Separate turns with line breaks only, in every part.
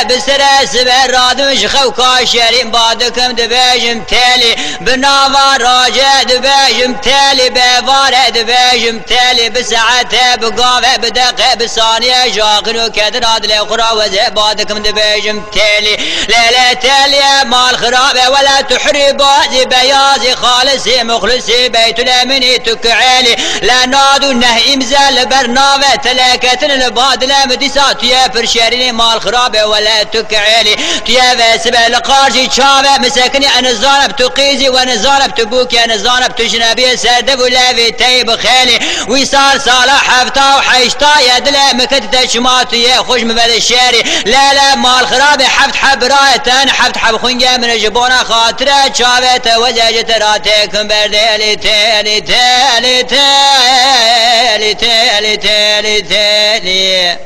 بسرس برادوش خوكا شريم بادكم دبيجم تالي بنافا راجع دبيجم تالي بفارة دبيجم تالي بساعته بقافة بدقة بثانية جاقنو كدراد لأخرى وزي بادكم دبيجم تالي ليلة تالي مال خرابة ولا تحربا زي بيازي خالصي مخلصي بيت الأمني تكعالي لا نادو نهي مزال برنامة تلاكتن البادلة مدسا تيا فرشاريني مال خرابة ولا تكعالي تيا فاسبة القارجي شابة مسكني أنا زانب تقيزي وانا زانب تبوكي أنا زانب تجنبي سردب ولا في تيب خالي ويصار صالح حفتا وحيشتا يدلا مكت تشماتي خوش مبال الشاري لا مال خرابة حفت حب رايتان حفت حب خنجة من جبونا خاطرة شابة وزاجة راتيكم بردالي تالي تالي تالي تالي تالي تالي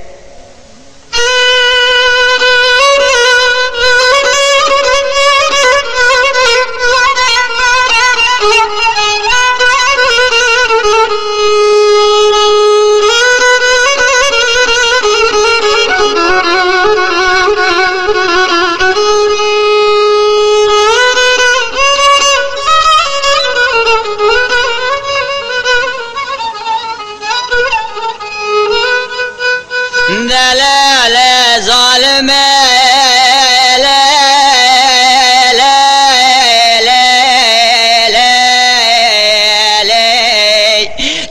لا ظالمة لا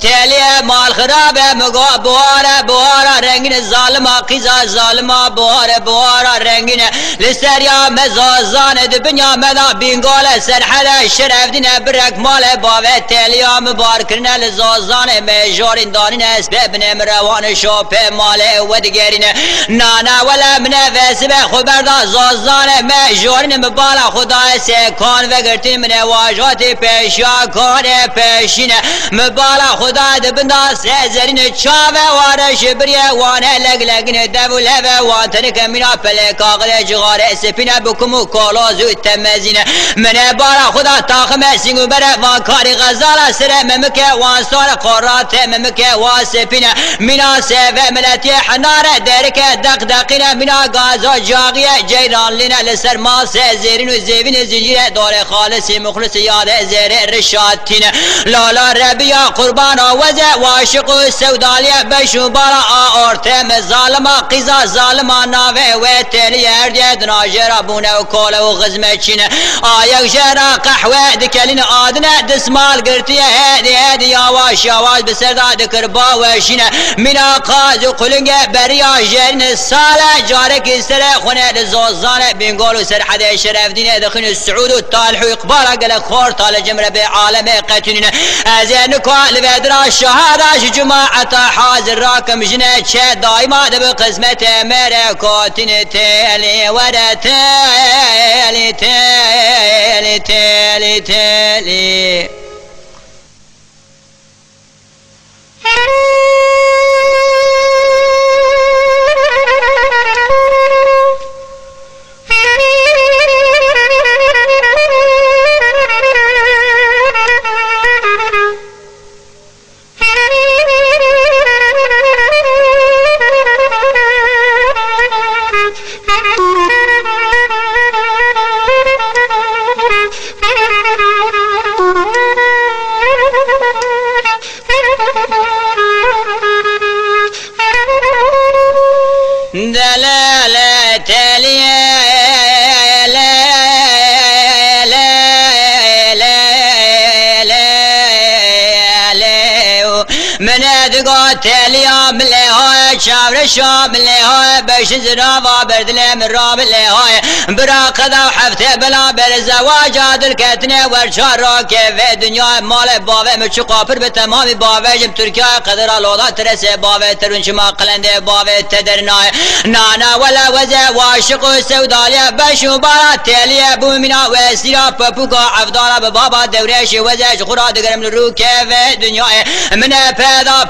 تالي مال خرابة مقا بوارا رنگين الظالمة قيزا الظالمة بوارا رنگين لسريا مزازان دبنيا مدا بينقالة سرحلة الشرف دينا برك مالة باوة تاليا مباركرنا لزازان مجارين دانين اسبابنا مروان شوبه مالة ودقارين نانا ولا منافس بخبردا زازان مجارين مبالا خدا سيكون وقرتين من واجهات پیشا کار پیشين مبالا خدا دبنا سيزرين چاوه وارش بريه وانه لگلگين دولة وانتنك منا پلك آغل جغار سپينه بكمو كالازو التمزين من بارا خدا تاخم سينگو بره وان كاري غزالة سره ممكه وان سال قرات ممكه واسپينه منا سيوه ملتي حناره دركه دقدقينه منا غازا جاغيه جيران لنا لسر ما سيزرين وزيبين زنجيره دار خالص مخلص ياد زير رشاتين لالا ربيا قربان وزه واشق سوداليه بشو بارا آورته ظالما قيزا ظالما ناوه وتلي ارديد ناجرا بونه وكوله وغزمه چينه آيك جرا قحوه دكلين آدنه دسمال قرتيه هدي يواش بسردا دكر باوشينه منا قاز قلنگه بريا جرين ساله جارك استره خونه لزوزانه بنقولو سرحد شرف دينه دخن السعود والطالح وإقباله قلق خور طال جمره بعالم قتلين ازين كوال بدرا الشهاده جماعه حاضر راكم جنه دايما بقسمته مركوتين تالي ورا تالي تالي تالي تالي دلالة تالية من ادقو تاليا مليهاي شابر الشام مليهاي بش زرافة بردلي من راب مليهاي براقضة وحفته بلا بالزواج الكتنة ورشارة كيف دنيا مال باوة مچو قابر بتمام باوة جم تركيا قدر الوضع ترسي باوة ترون شما قلنده باوة تدرناي نانا ولا وزه واشق سوداليا بشو بارا تاليا بومنا وسيرا بابوكا عفدالا ببابا دوريش وزه شخورا دقرم لرو كيف دنيا من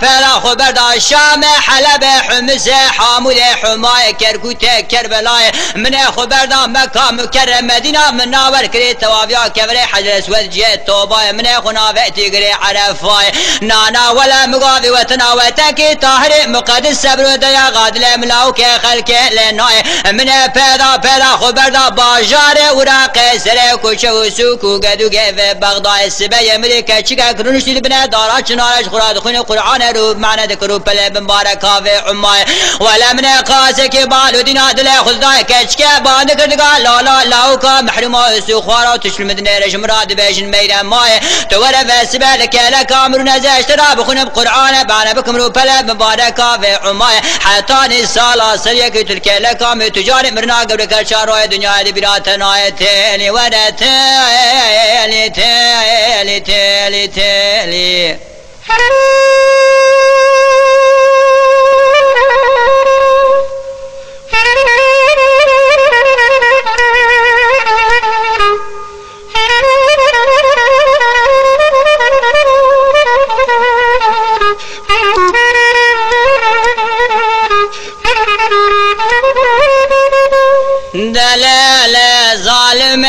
پیدا خبر دا شام حلب حمص حامل حمای کرکوت کربلای من خبر دا مکه مکرم مدینه مناور کری توابیا کبر حجر اسود جه توبای من خناوتی گری عرفای نانا ولا مقاوی وطنا وتکی طاهر مقدس صبر دیا غادل ملاو که خلق لنای من پیدا خبر دا باجار ورا قیسر کوچه و سوک و گدوگه و بغداد سبه امریکا چیکا کرونش دیل بنا دارا چنارش خوراد خون قرآن رو معنی دکرو پل بمبارکا و عمای ولا من قاسه که بالو دینا دل خلدای کچکه باند کردگا لالا لاوکا محروما سوخوارا تشل مدنه رجم راد بیشن میرم مای تو ور و سبه لکه کامرو نزشت را بخونم قرآن بعنی بکم رو پل بمبارکا و عمای حتی نسالا سریه که تلکه لکام تجاری مرنا قبل کرچاروی دنیا دی براتنای تیلی ور تیلی تیلی تیلی تیلی دلال ظالم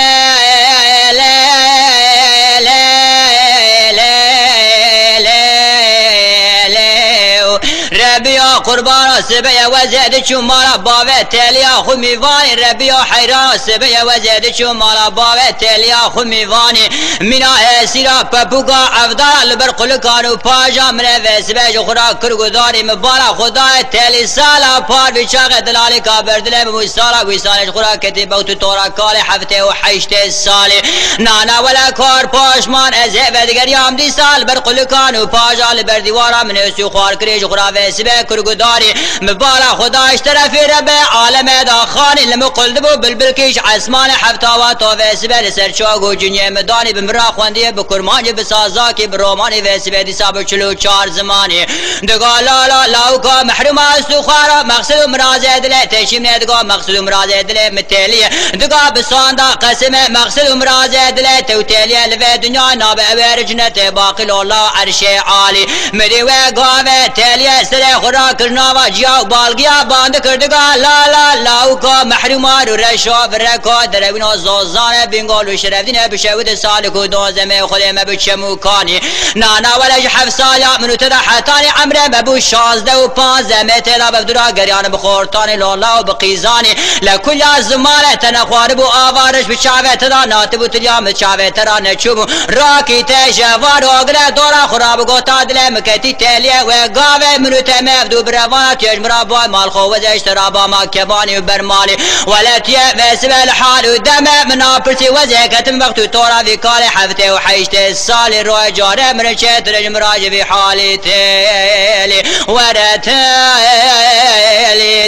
ربيا قربان سبيا وزاد شو مالا بابا تليا خميفاني ربيا حيران سبيا وزاد شو مالا بابا تليا خميفاني منا سيرا بابوكا افضل برقل كانوا باجا من وسبيا خورا كرغداري مبالا خدا تلي سالا بار بشاغ دلالي كابر دل بمسالا ويسانج خورا كتب او تورا كالي حفته وحيشته السالي نانا ولا كار پاشمان از ودگر يام دي سال برقل كانوا باجا لبرديوارا من سو خوار كريج خورا وسبيا كرغداري مبالا خداش طرف رب عالم دا خاني لما قلدبو بالبلكيش عسمان حفتاوات وسبيا لسرچاغو جنيه مداني بمرا خوانديه بكرمانج بسازاكي بروماني وسبيا دي سابو چلو چار زماني دغا لا لاوكا محروم استخارا مقصد مرازه دل تشيم ندغا مقصد مرازه دل متليه دغا بساندا قسم مقصد مرازه دل توتليه لو دنيا ناب اور جنت باقي الله عرش عالي مري وغاوه تليه سره خورا کرنا جاو بالگیا باند کردگا لا لاوکا محروما رو رشا برکا دربینا زازان بینگال و شرفدین بشود سالکو دوزمه خلیم بچموکانی نانا ولج 7 سال منو تدا حتانی عمره مبو 16 و 15 متلا بفدرا گریان بخورتانی لالا و بقیزانی لکل زمانه تنخوار بو آوارش بچاوه تدا ناتبو تلیام چاوه ترا نچوبو راکی تشوار آگره دورا خراب گوتا دل مکتی تلیه و گاوه منو تمفدو بروانا تجمرا باي مال خوز اشترابا ما كباني وبرمالي ولتي وسب الحال ودم منابرتي وزيكتم وقت تورا في كالي حفتي وحيشتي الصالي روي جاري من شيت رجمراج في حالي تيلي ورا تيلي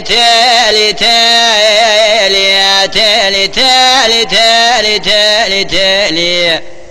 تيلي تيلي تيلي تيلي تيلي تيلي تيلي